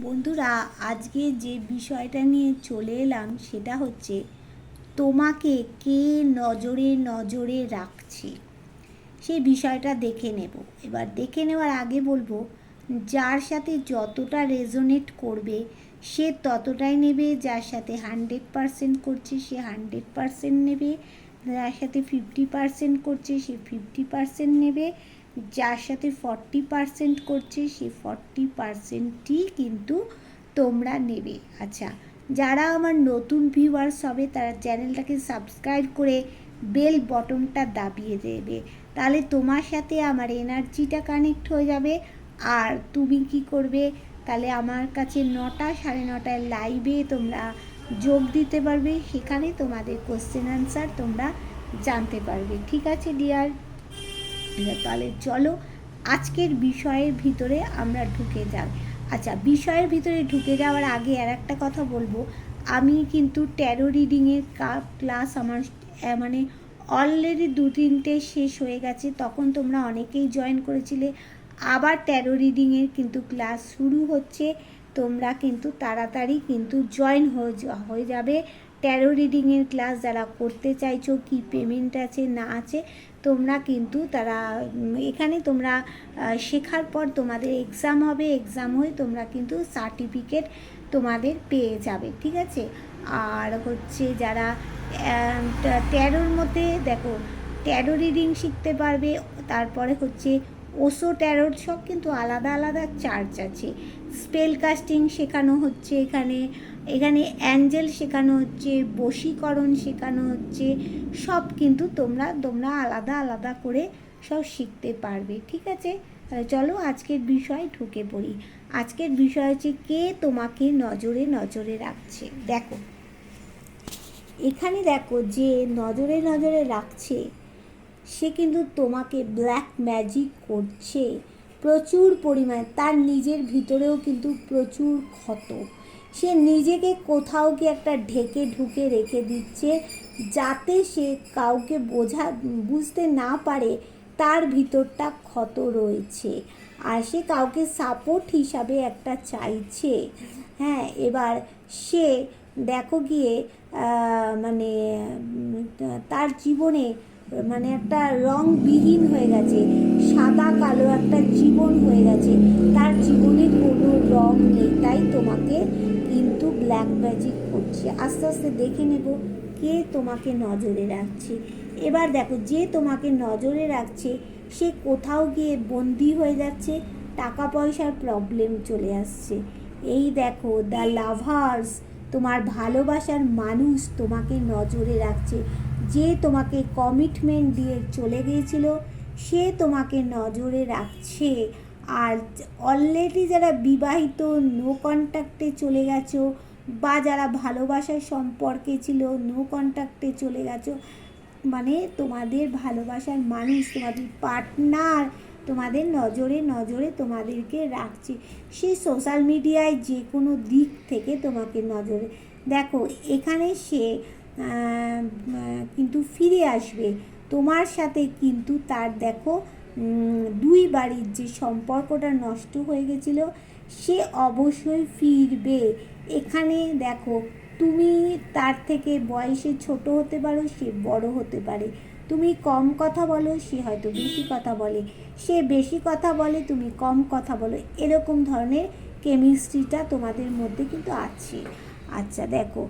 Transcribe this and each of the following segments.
বন্ধুরা, আজকে যে বিষয়টা নিয়ে চলে এলাম সেটা হচ্ছে তোমাকে কে নজরে নজরে রাখছে সেই বিষয়টা দেখে নেব। এবার দেখে নেওয়ার আগে বলবো, যার সাথে যতটা রেজোনেট করবে সে ততটাই নেবে, যার সাথে 100% করছে সে 100% নেবে, যার সাথে 50% করছে সে 50% নেবে, যার সাথে 40% করছে সে 40%ই কিন্তু তোমরা নেবে। আচ্ছা, যারা আমার নতুন ভিউয়ার্স হবে তারা চ্যানেলটাকে সাবস্ক্রাইব করে বেল বটনটা দাবিয়ে দেবে, তাহলে তোমার সাথে আমার এনার্জিটা কানেক্ট হয়ে যাবে। আর তুমি কি করবে, তাহলে আমার কাছে 9টা 9:30টায় লাইভে তোমরা যোগ দিতে পারবে, সেখানে তোমাদের কোশ্চেন আনসার তোমরা জানতে পারবে। ঠিক আছে ডিয়ার, তাহলে চলো আজকের বিষয়ের ভিতরে আমরা ঢুকে যাই। আচ্ছা, বিষয়ের ভিতরে ঢুকে যাওয়ার আগে আর একটা কথা বলবো, আমি কিন্তু ট্যারো রিডিংয়ের ক্লাস আমার মানে অলরেডি 2-3টে শেষ হয়ে গেছে, তখন তোমরা অনেকেই জয়েন করেছিলে। আবার ট্যারো রিডিংয়ের কিন্তু ক্লাস শুরু হচ্ছে, তোমরা কিন্তু তাড়াতাড়ি কিন্তু জয়েন হয়ে যাবে। ট্যারো রিডিংয়ের ক্লাস যারা করতে চাইছো, কি পেমেন্ট আছে না আছে তোমরা কিন্তু তারা এখানে তোমরা শেখার পর তোমাদের এক্সাম হবে, এক্সাম হয়ে তোমরা কিন্তু সার্টিফিকেট তোমাদের পেয়ে যাবে। ঠিক আছে, আর হচ্ছে যারা ট্যারোর মধ্যে দেখো ট্যারো রিডিং শিখতে পারবে, তারপরে হচ্ছে ওশো ট্যারোর সব কিন্তু আলাদা আলাদা চার্জ আছে। স্পেল কাস্টিং শেখানো হচ্ছে এখানে, এখানে অ্যাঞ্জেল শেখানো হচ্ছে, বশীকরণ শেখানো হচ্ছে, সব কিন্তু তোমরা আলাদা আলাদা করে সব শিখতে পারবে। ঠিক আছে, তাহলে চলো আজকের বিষয় ঢুকে পড়ি। আজকের বিষয় হচ্ছে কে তোমাকে নজরে নজরে রাখছে। দেখো এখানে দেখো যে নজরে নজরে রাখছে সে কিন্তু তোমাকে ব্ল্যাক ম্যাজিক করছে প্রচুর পরিমাণে, তার নিজের ভিতরেও কিন্তু প্রচুর ক্ষত, সে নিজেকে কোথাও কি একটা ঢেকে ঢুকে রেখে দিচ্ছে যাতে সে কাউকে বুঝতে না পারে তার ভিতরটা ক্ষত রয়েছে, আর সে কাউকে সাপোর্ট হিসাবে একটা চাইছে। হ্যাঁ, এবার সে দেখো গিয়ে মানে তার জীবনে মানে একটা রংবিহীন হয়ে গেছে, সাদা কালো একটা জীবন হয়ে গেছে, তার জীবনে কোনো রং নেই, তাই তোমাকে কিন্তু ব্ল্যাক ম্যাজিক করছে। আস্তে আস্তে দেখে নেব কে তোমাকে নজরে রাখছে। এবার দেখো যে তোমাকে নজরে রাখছে সে কোথাও গিয়ে বন্দি হয়ে যাচ্ছে, টাকা পয়সার প্রবলেম চলে আসছে। এই দেখো দ্য লাভার্স, তোমার ভালোবাসার মানুষ তোমাকে নজরে রাখছে, যে তোমাকে কমিটমেন্ট দিয়ে চলে গিয়েছিল সে তোমাকে নজরে রাখছে। আর অলরেডি যারা বিবাহিত নো কন্ট্যাক্টে চলে গেছো, বা যারা ভালোবাসার সম্পর্কে ছিল নো কন্ট্যাক্টে চলে গেছো, মানে তোমাদের ভালোবাসার মানুষ, তোমাদের পার্টনার তোমাদের নজরে নজরে তোমাদেরকে রাখছে, সে সোশ্যাল মিডিয়ায় যে কোনো দিক থেকে তোমাকে নজরে। দেখো এখানে সে কিন্তু ফিরে আসবে তোমার সাথে, কিন্তু তার দেখো দুই বাড়ির যে সম্পর্কটা নষ্ট হয়ে গেছিল সে অবশ্যই ফিরবে। এখানে দেখো তুমি তার থেকে বয়সে ছোট হতে পারো, সে বড় হতে পারে, তুমি কম কথা বলো সে হয়তো বেশি কথা বলে, সে বেশি কথা বলে তুমি কম কথা বলো, এরকম ধরনের কেমিস্ট্রিটা তোমাদের মধ্যে কিন্তু আছে। আচ্ছা দেখো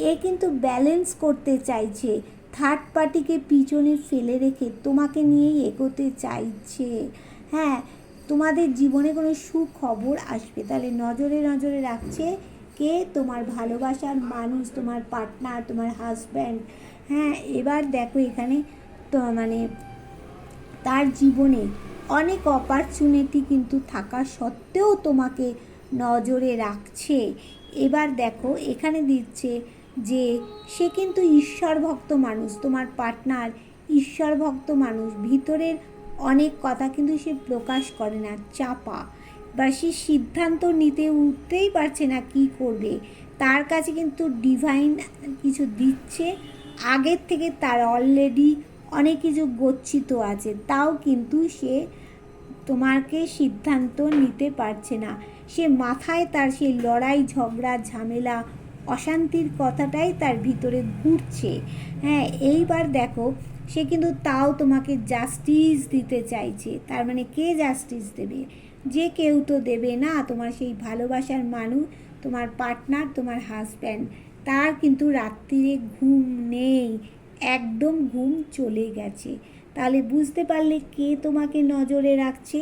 এ কিন্তু ব্যালেন্স করতে চাইছে, থার্ড পার্টিকে পিছনে ফেলে রেখে তোমাকে নিয়েই এগোতে চাইছে। হ্যাঁ, তোমাদের জীবনে কোনো সুখবর আসবে, তাহলে নজরে নজরে রাখছে কে, তোমার ভালোবাসার মানুষ, তোমার পার্টনার, তোমার হাজব্যান্ড। হ্যাঁ, এবার দেখো এখানে তো মানে তার জীবনে অনেক অপরচুনিটি কিন্তু থাকা সত্ত্বেও তোমাকে নজরে রাখছে। এবার দেখো এখানে দিচ্ছে যে সে কিন্তু ঈশ্বর ভক্ত মানুষ, তোমার পার্টনার ঈশ্বর ভক্ত মানুষ, ভিতরের অনেক কথা কিন্তু সে প্রকাশ করে না, চাপা, বা সে সিদ্ধান্ত নিতে উঠতেই পারছে না কি করবে। তার কাছে কিন্তু ডিভাইন কিছু দিচ্ছে, আগের থেকে তার অলরেডি অনেক কিছু গচ্ছিত আছে, তাও কিন্তু সে তোমাকে সিদ্ধান্ত নিতে পারছে না। সে মাথায় তার সেই লড়াই ঝগড়া ঝামেলা অশান্তির কথাটাই তার ভিতরে ঘুরছে। হ্যাঁ, এইবার দেখো সে কিন্তু তাও তোমাকে জাস্টিস দিতে চাইছে। তার মানে কে জাস্টিস দেবে? যে কেউ তো দেবে না। তোমার সেই ভালোবাসার মানুষ, তোমার পার্টনার, তোমার হাজব্যান্ড, তার কিন্তু রাত্রিরে ঘুম নেই, একদম ঘুম চলে গেছে। তাহলে বুঝতে পারলে কে তোমাকে নজরে রাখছে।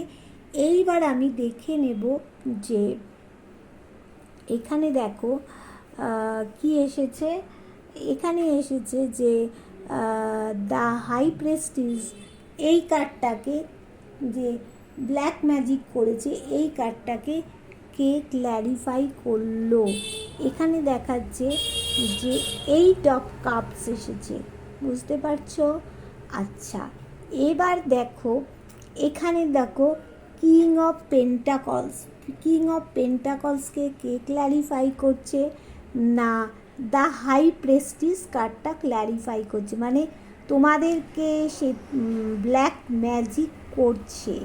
এইবার আমি দেখে নেব যে এখানে দেখো কি এসেছে। এখানে এসেছে যে দ্য হাই প্রেস্টিজ, এই কার্ডটাকে যে ব্ল্যাক ম্যাজিক করেছে এই কার্ডটাকে কে ক্ল্যারিফাই করলো। এখানে দেখাচ্ছে যে 8 অফ কাপস এসেছে, বুঝতে পারছো? আচ্ছা, এবার দেখো এখানে দেখো king of pentacles. King of পেন্টাকলসকে কে ক্ল্যারিফাই করছে না দ্য হাই প্রেস্টিজ কার্ডটা ক্ল্যারিফাই করছে, মানে তোমাদেরকে সে ব্ল্যাক ম্যাজিক করছে।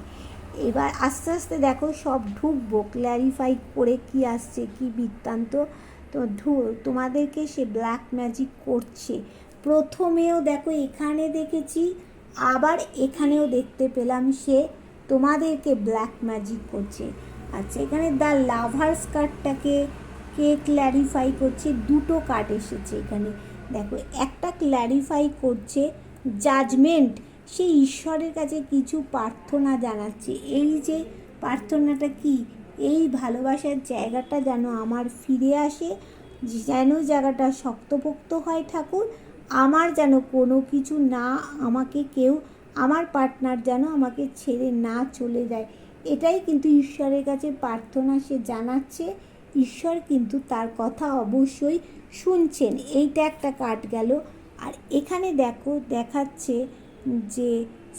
এবার আস্তে আস্তে দেখো সব ঢুকবো ক্ল্যারিফাই করে কি আসছে কি বৃত্তান্ত। তো তোমাদেরকে সে ব্ল্যাক ম্যাজিক করছে। প্রথমেও দেখো এখানে দেখেছি, আবার এখানেও দেখতে পেলাম সে তোমাদেরকে ব্ল্যাক ম্যাজিক করছে। আচ্ছা, এখানে দ্য লাভার্স কার্ডটাকে কে ক্ল্যারিফাই করছে? দুটো কার্ড এসেছে এখানে দেখো। একটা ক্ল্যারিফাই করছে জাজমেন্ট, সে ঈশ্বরের কাছে কিছু প্রার্থনা জানাচ্ছে। এই যে প্রার্থনাটা কি? এই ভালোবাসার জায়গাটা যেন আমার ফিরে আসে, যেন জায়গাটা শক্তপোক্ত হয় ঠাকুর, আমার যেন কোনো কিছু না, আমাকে কেউ, আমার পার্টনার যেন আমাকে ছেড়ে না চলে যায়। এটাই কিন্তু ঈশ্বরের কাছে প্রার্থনা সে জানাচ্ছে। ঈশ্বর কিন্তু তার কথা অবশ্যই শুনছেন। এইটা একটা কার্ড গেল। আর এখানে দেখো দেখাচ্ছে যে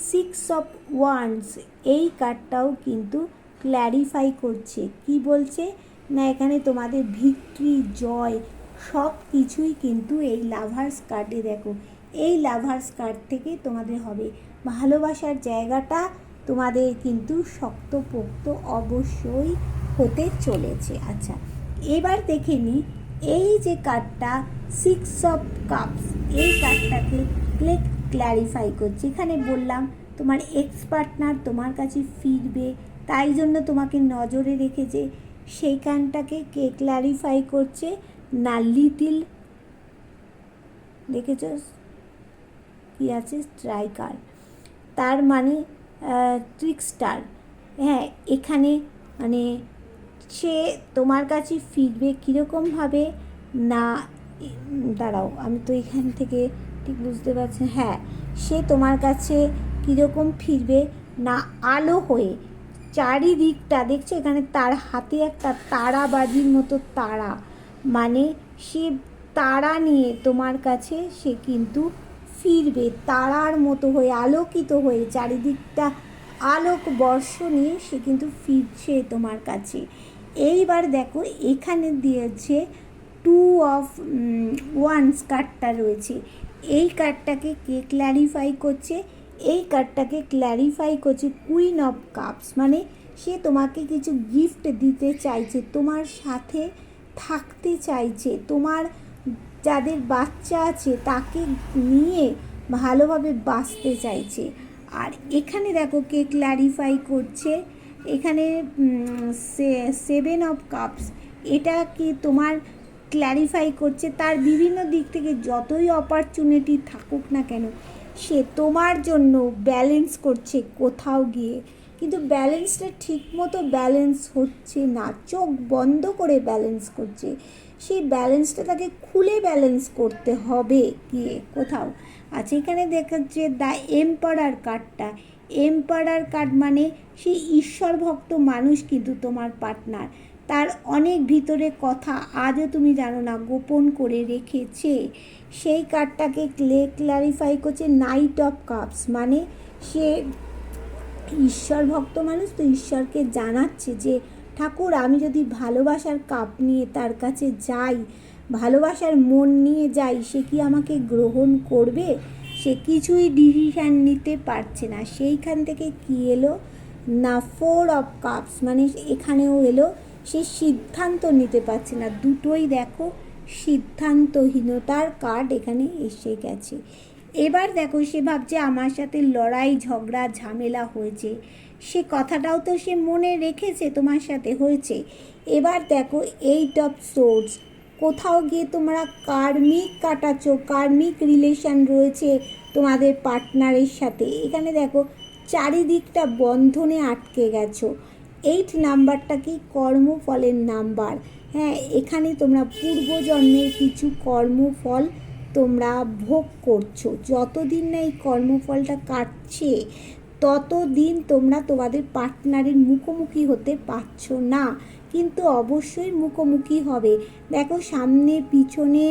6 অফ ওয়ান্ডস, এই কার্ডটাও কিন্তু ক্ল্যারিফাই করছে। কি বলছে না এখানে তোমাদের ভিক্টরি, জয় সব কিছুই কিন্তু এই লাভার্স কার্ডে দেখো। এই লাভার্স কার্ড থেকে তোমাদের হবে ভালোবাসার জায়গাটা তোমাদের কিন্তু শক্তপোক্ত অবশ্যই হতে চলেছে। আচ্ছা, এবার দেখে নিই এই যে কার্ডটা 6 অফ কাপস, এই কার্ডটাকে ক্ল্যারিফাই করছে। এখানে বললাম তোমার এক্স পার্টনার তোমার কাছে ফিরবে, তাই জন্য তোমাকে নজরে রেখেছে। সেইখানটাকে কে ক্ল্যারিফাই করছে না লিটিল, দেখেছ কি আছে স্ট্রাইকার, তার মানে ট্রিকস্টার। হ্যাঁ, এখানে মানে সে তোমার কাছে ফিরবে কীরকমভাবে না, দাঁড়াও আমি তো এখান থেকে ঠিক বুঝতে পারছি। হ্যাঁ, সে তোমার কাছে কীরকম ফিরবে না আলো হয়ে, চারিদিকটা দেখছো এখানে তার হাতে একটা তারাবাজির মতো তারা, মানে সে তারা নিয়ে তোমার কাছে সে কিন্তু ফিরবে, তারার মতো হয়ে আলোকিত হয়ে চারিদিকটা আলোক বর্ষ নিয়ে সে কিন্তু ফিরছে তোমার কাছে। এইবার দেখো এখানে দিয়েছে 2 অফ ওয়ান্স কার্ডটা রয়েছে। এই কার্ডটাকে কে ক্ল্যারিফাই করছে? এই কার্ডটাকে ক্ল্যারিফাই করছে কুইন অফ কাপস, মানে সে তোমাকে কিছু গিফট দিতে চাইছে, তোমার সাথে থাকতে চাইছে, তোমার যাদের বাচ্চা আছে তাকে নিয়ে ভালোভাবে বাঁচতে চাইছে। আর এখানে দেখো কে ক্ল্যারিফাই করছে, এখানে 7 অফ কাপস, এটা কি তোমার ক্ল্যারিফাই করছে তার বিভিন্ন দিক থেকে যতই অপরচুনিটি থাকুক না কেন সে তোমার জন্য ব্যালেন্স করছে কোথাও গিয়ে, কিন্তু ব্যালেন্সটা ঠিকমতো ব্যালেন্স হচ্ছে না, চোখ বন্ধ করে ব্যালেন্স করছে। সেই ব্যালেন্সটা তাকে খুলে ব্যালেন্স করতে হবে গিয়ে কোথাও। আচ্ছা, এখানে দেখাচ্ছে দ্য এম্পারার কার্ডটা। এম্পারার কার্ড মানে সেই ঈশ্বর ভক্ত মানুষ কিন্তু তোমার পার্টনার, তার অনেক ভিতরে কথা আজও তুমি জানো না, গোপন করে রেখেছে। সেই কার্ডটাকে ক্ল্যারিফাই করছে নাইট অফ কাপস, মানে সে ঈশ্বর ভক্ত মানুষ তো ঈশ্বরকে জানাচ্ছে যে ঠাকুর আমি যদি ভালোবাসার কাপ নিয়ে তার কাছে যাই, ভালোবাসার মন নিয়ে যাই, সে কি আমাকে গ্রহণ করবে? সে কিছুই ডিসিশান নিতে পারছে না। সেইখান থেকে কি এলো না 4 অফ কাপস, মানে এখানেও এলো সে সিদ্ধান্ত নিতে পারছে না। দুটোই দেখো সিদ্ধান্তহীনতার কার্ড এখানে এসে গেছে। এবার দেখো সে ভাবছে আমার সাথে লড়াই ঝগড়া ঝামেলা হয়েছে, সে কথাটাও তো সে মনে রেখেছে তোমার সাথে হয়েছে। এবার দেখো 8 অফ সোর্ডস, কোথাও গিয়ে তোমরা কার্মিক কাটাচ্ছো, কার্মিক রিলেশন রয়েছে তোমাদের পার্টনারের সাথে। এখানে দেখো চারিদিকটা বন্ধনে আটকে গেছো। 8 নাম্বারটা কি কর্মফলের নাম্বার। হ্যাঁ, এখানে তোমরা পূর্বজন্মের কিছু কর্মফল তোমরা ভোগ করছো। যতদিন না এই কর্মফলটা কাটছে ততদিন তোমরা তোমাদের পার্টনারের মুখোমুখি হতে পারছো না, কিন্তু অবশ্যই মুখোমুখি হবে। দেখো সামনে পিছনে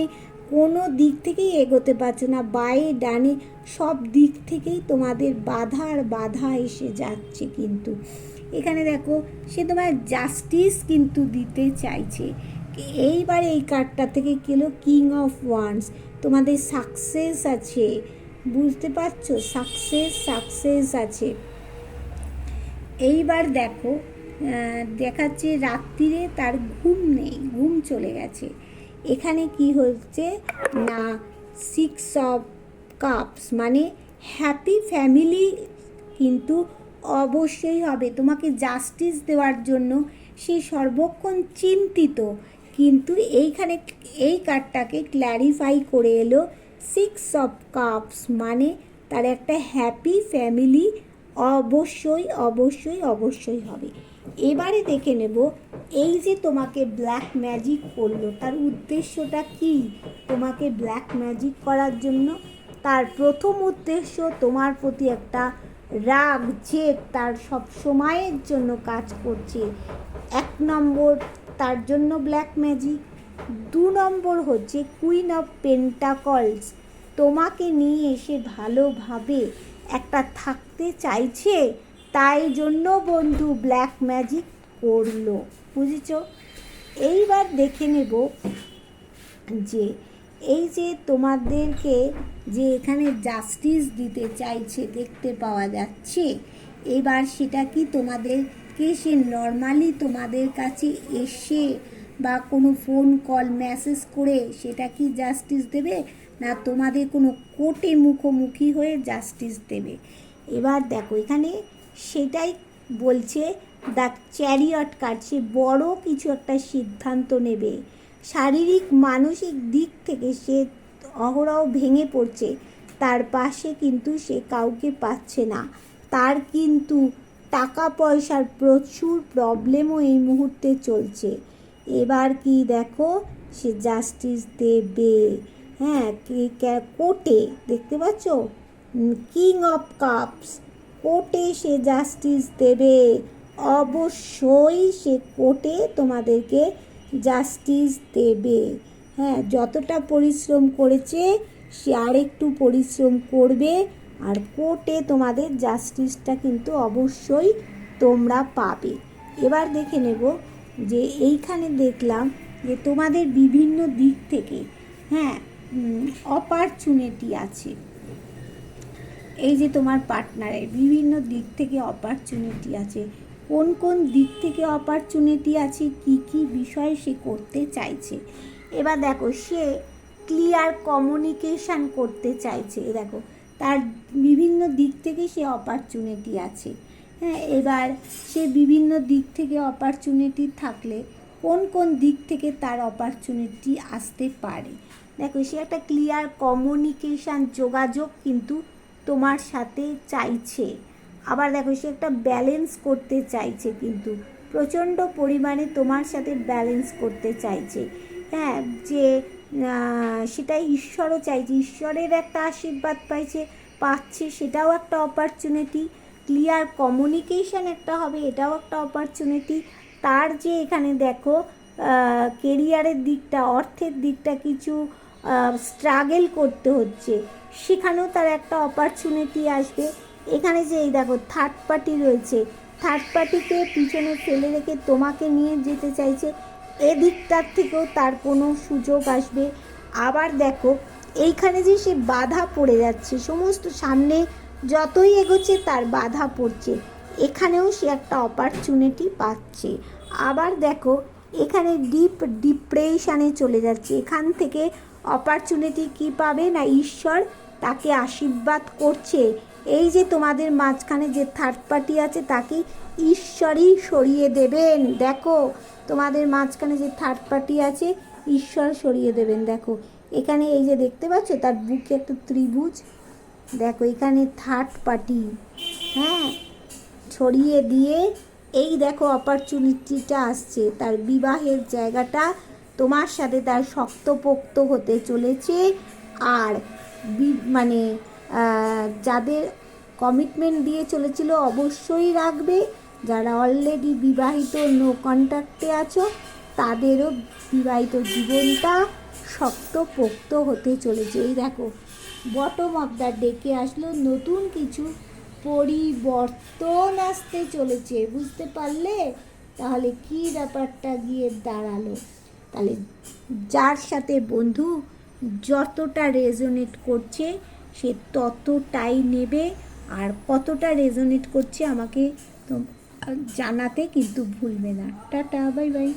কোনো দিক থেকেই এগোতে পারছো না, বাঁয়ে ডানে সব দিক থেকেই তোমাদের বাধা আর বাধা এসে যাচ্ছে। কিন্তু এখানে দেখো সে তোমার জাস্টিস কিন্তু দিতে চাইছে। এইবার এই কার্ডটা থেকে কেলো কিং অফ ওয়ান্স, তোমাদের সাকসেস আছে, বুঝতে পারছো, সাকসেস আছে। এইবার দেখো দেখাচ্ছে রাত্রিরে তার ঘুম নেই, ঘুম চলে গেছে। এখানে কি হচ্ছে না 6 অফ কাপস, মানে হ্যাপি ফ্যামিলি কিন্তু অবশ্যই হবে। তোমাকে জাস্টিস দেওয়ার জন্য সে সর্বক্ষণ চিন্তিত, কিন্তু এইখানে এই কার্ডটাকে ক্ল্যারিফাই করে এলো 6 অফ কাপস, মানে তার একটা হ্যাপি ফ্যামিলি অবশ্যই হবে। এবারে দেখে নেব এই যে তোমাকে ব্ল্যাক ম্যাজিক করলো তার উদ্দেশ্যটা কি। তোমাকে ব্ল্যাক ম্যাজিক করার জন্য তার প্রথম উদ্দেশ্য তোমার প্রতি একটা রাগ জেদ তার সব সময়ের জন্য কাজ করছে। 1 নম্বর তার জন্য ব্ল্যাক ম্যাজিক। 2 নম্বর হচ্ছে কুইন অফ পেন্টাকলস, তোমাকে নিয়ে এসে ভালোভাবে একটা থাকতে চাইছে, তাই জন্য বন্ধু ব্ল্যাক ম্যাজিক করলো, বুঝেছ। এইবার দেখে নেব যে এই যে তোমাদেরকে যে এখানে জাস্টিস দিতে চাইছে দেখতে পাওয়া যাচ্ছে, এবার সেটা কি তোমাদেরকে সে নর্মালি তোমাদের কাছে এসে বা কোনো ফোন কল মেসেজ করে সেটা কি জাস্টিস দেবে, না তোমাদের কোনো কোর্টে মুখোমুখি হয়ে জাস্টিস দেবে। এবার দেখো এখানে সেটাই বলছে দ্য চ্যারিয়ট কার্ড, সে বড় কিছু একটা সিদ্ধান্ত নেবে। শারীরিক মানসিক দিক থেকে সে অহরহ ভেঙে পড়ছে, তার পাশে কিন্তু সে কাউকে পাচ্ছে না, তার কিন্তু টাকা পয়সার প্রচুর প্রবলেমও এই মুহূর্তে চলছে। এবার কি দেখো সে জাস্টিস দেবে। হ্যাঁ, কোর্টে দেখতে পাচ্ছ কিং অফ কাপস, কোর্টে সে জাস্টিস দেবে, অবশ্যই সে কোর্টে তোমাদেরকে জাস্টিস দেবে। হ্যাঁ, যতটা পরিশ্রম করেছে সে আরেকটু পরিশ্রম করবে, আর কোর্টে তোমাদের জাস্টিসটা কিন্তু অবশ্যই তোমরা পাবে। এবার দেখে নেব যে এইখানে দেখলাম যে তোমাদের বিভিন্ন দিক থেকে হ্যাঁ অপরচুনিটি আছে। এই যে তোমার পার্টনারের বিভিন্ন দিক থেকে অপরচুনিটি আছে, কোন কোন দিক থেকে অপরচুনিটি আছে, কি কি বিষয় সে করতে চাইছে। এবার দেখো সে ক্লিয়ার কমিউনিকেশান করতে চাইছে, দেখো তার বিভিন্ন দিক থেকে সে অপরচুনিটি আছে। হ্যাঁ, এবার সে বিভিন্ন দিক থেকে অপরচুনিটি থাকলে কোন কোন দিক থেকে তার অপরচুনিটি আসতে পারে। দেখো সে একটা ক্লিয়ার কমিউনিকেশান যোগাযোগ কিন্তু তোমার সাথে চাইছে। আবার দেখো সে একটা ব্যালেন্স করতে চাইছে, কিন্তু প্রচণ্ড পরিমাণে তোমার সাথে ব্যালেন্স করতে চাইছে। হ্যাঁ, যে সেটা ঈশ্বরও চাইছে, ঈশ্বরের একটা আশীর্বাদ পাচ্ছে, সেটাও একটা অপরচুনিটি। ক্লিয়ার কমিউনিকেশান একটা হবে, এটাও একটা অপরচুনিটি। তার যে এখানে দেখো কেরিয়ারের দিকটা, অর্থের দিকটা কিছু স্ট্রাগল করতে হচ্ছে, সেখানেও তার একটা অপরচুনিটি আসবে। এখানে যে এই দেখো থার্ড পার্টি রয়েছে, থার্ড পার্টিকে পিছনে ফেলে রেখে তোমাকে নিয়ে যেতে চাইছে, এদিকটার থেকেও তার কোনো সুযোগ আসবে। আবার দেখো এইখানে যে সে বাধা পড়ে যাচ্ছে, সমস্ত সামনে যতই এগোচ্ছে তার বাধা পড়ছে, এখানেও সে একটা অপরচুনিটি পাচ্ছে। আবার দেখো এখানে ডিপ্রেশনে চলে যাচ্ছে, এখান থেকে অপরচুনিটি কি পাবে না ঈশ্বর তাকে আশীর্বাদ করছে। এই যে তোমাদের মাঝখানে যে থার্ড পার্টি আছে তাকে ঈশ্বরই সরিয়ে দেবেন। দেখো তোমাদের মাঝখানে যে থার্ড পার্টি আছে ঈশ্বর সরিয়ে দেবেন। দেখো এখানে এই যে দেখতে পাচ্ছ তার বুকে একটা ত্রিভুজ, দেখো এখানে থার্ড পার্টি, হ্যাঁ, ছড়িয়ে দিয়ে এই দেখো অপরচুনিটিটা আসছে, তার বিবাহের জায়গাটা তোমার সাথে তার শক্তপোক্ত হতে চলেছে। আর মানে যাদের কমিটমেন্ট দিয়ে চলেছিল অবশ্যই রাখবে, যারা অলরেডি বিবাহিত নো কন্ট্যাক্টে আছো তাদেরও বিবাহিত জীবনটা শক্তপোক্ত হতে চলেছে। এই দেখো বটম অফ দ্য ডেকে আসলো, নতুন কিছু পরিবর্তন আসতে চলেছে, বুঝতে পারলে? তাহলে কি ব্যাপারটা গিয়ে দাঁড়ালো? তাহলে যার সাথে বন্ধু যতটা রেজোনেট করছে সে ততটাই নেবে, আর কতটা রেজোনেট করছে আমাকে তো জানাতে কিন্তু ভুলবে না। Tata, bye bye.